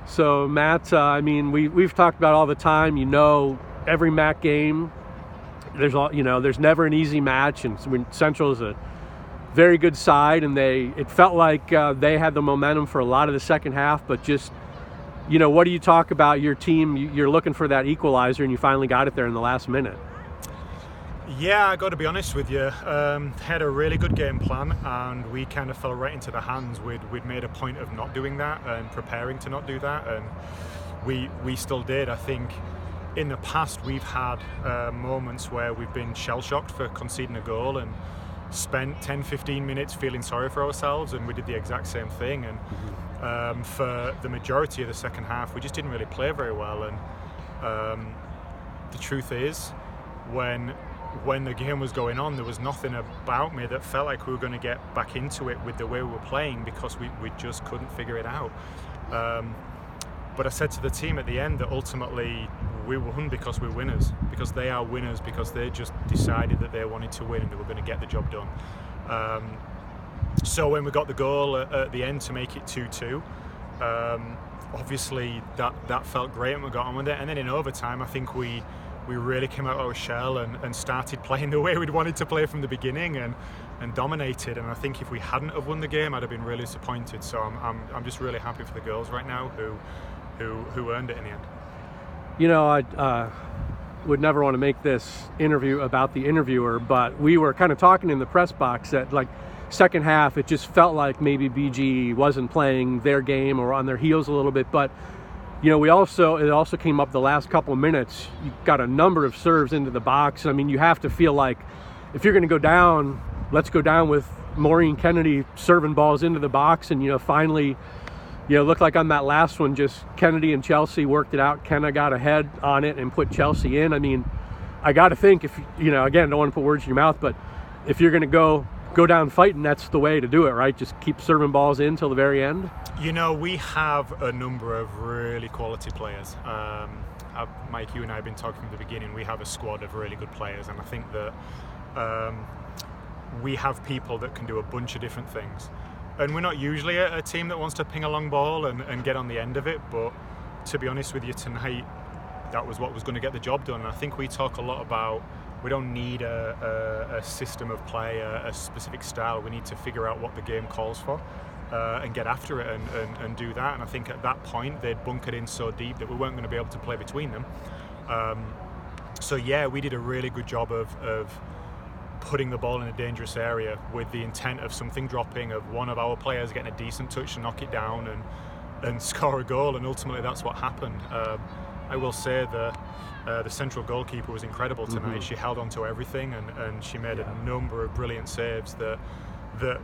So Matt, I mean, we've talked about all the time. Every MAC game, there's never an easy match, and when Central is a very good side, and it felt like they had the momentum for a lot of the second half. But just, what do you talk about your team? You're looking for that equalizer, and you finally got it there in the last minute. Yeah, I got to be honest with you. Had a really good game plan, and we kind of fell right into the hands. We'd made a point of not doing that and preparing to not do that, and we still did. I think in the past we've had moments where we've been shell-shocked for conceding a goal and spent 10-15 minutes feeling sorry for ourselves, and we did the exact same thing. And for the majority of the second half, we just didn't really play very well. And the truth is, when the game was going on, there was nothing about me that felt like we were going to get back into it with the way we were playing, because we just couldn't figure it out. But I said to the team at the end that ultimately we won because we're winners, because they are winners, because they just decided that they wanted to win and they were going to get the job done. So when we got the goal at the end to make it 2-2, obviously that felt great and we got on with it. And then in overtime, I think we really came out of our shell and started playing the way we'd wanted to play from the beginning and dominated. And I think if we hadn't have won the game, I'd have been really disappointed. So I'm just really happy for the girls right now who earned it in the end. I would never want to make this interview about the interviewer, but we were kind of talking in the press box that, like, second half, it just felt like maybe BG wasn't playing their game or on their heels a little bit. But it also came up the last couple of minutes. You got a number of serves into the box. I mean, you have to feel like if you're going to go down, let's go down with Maureen Kennedy serving balls into the box. And finally, looked like on that last one, just Kennedy and Chelsea worked it out. Kenna got ahead on it and put Chelsea in. I mean, I got to think, if again, don't want to put words in your mouth, but if you're going to go down fighting, that's the way to do it, right? Just keep serving balls in till the very end. We have a number of really quality players. Mike, you and I have been talking from the beginning. We have a squad of really good players, and I think that we have people that can do a bunch of different things. And we're not usually a team that wants to ping a long ball and get on the end of it, but to be honest with you, tonight, that was what was going to get the job done. And I think we talk a lot about we don't need a system of play, a specific style. We need to figure out what the game calls for and get after it and do that. And I think at that point, they'd bunkered in so deep that we weren't going to be able to play between them. So yeah, we did a really good job of putting the ball in a dangerous area with the intent of something dropping, of one of our players getting a decent touch to knock it down and score a goal. And ultimately, that's what happened. I will say the central goalkeeper was incredible tonight. Mm-hmm. She held on to everything and she made a number of brilliant saves that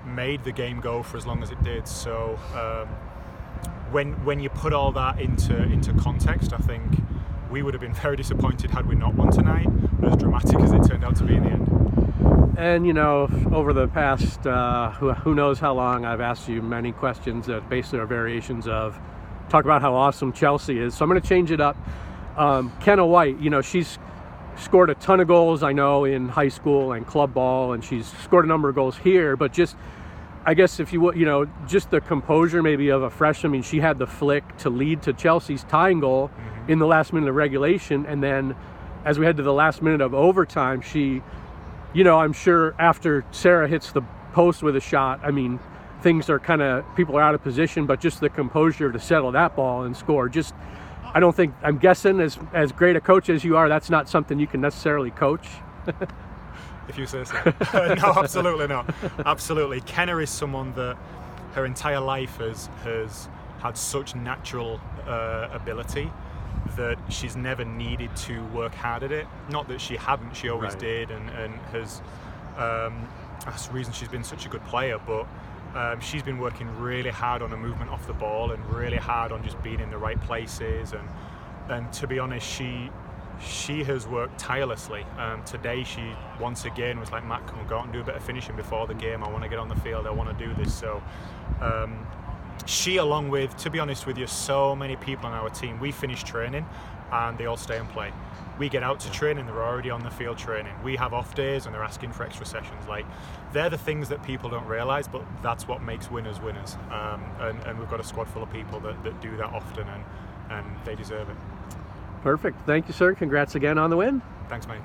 made the game go for as long as it did. So when you put all that into context, I think we would have been very disappointed had we not won tonight, as dramatic as it turned out to be in the end. And over the past who knows how long, I've asked you many questions that basically are variations of talk about how awesome Chelsea is. So I'm going to change it up. Kenna White, she's scored a ton of goals, I know, in high school and club ball, and she's scored a number of goals here. But just, I guess if you would, just the composure maybe of a freshman. I mean, she had the flick to lead to Chelsea's tying goal in the last minute of regulation, and then as we head to the last minute of overtime, she, I'm sure after Sarah hits the post with a shot, I mean, things are people are out of position, but just the composure to settle that ball and score. Just, I'm guessing as great a coach as you are, that's not something you can necessarily coach. If you say so. No, absolutely not. Absolutely. Kenna is someone that her entire life has had such natural ability that she's never needed to work hard at it. Not that she hadn't, she always did, and has that's the reason she's been such a good player. But she's been working really hard on a movement off the ball and really hard on just being in the right places. And to be honest, she has worked tirelessly. Today she once again was like, Matt, can we go out and do a bit of finishing before the game? I want to get on the field, I want to do this. So she, along with, to be honest with you, so many people on our team, we finished training and they all stay and play. We get out to training, they're already on the field training. We have off days and they're asking for extra sessions. Like, they're the things that people don't realise, but that's what makes winners winners. And we've got a squad full of people that do that often, and they deserve it. Perfect. Thank you, sir. Congrats again on the win. Thanks, Mike.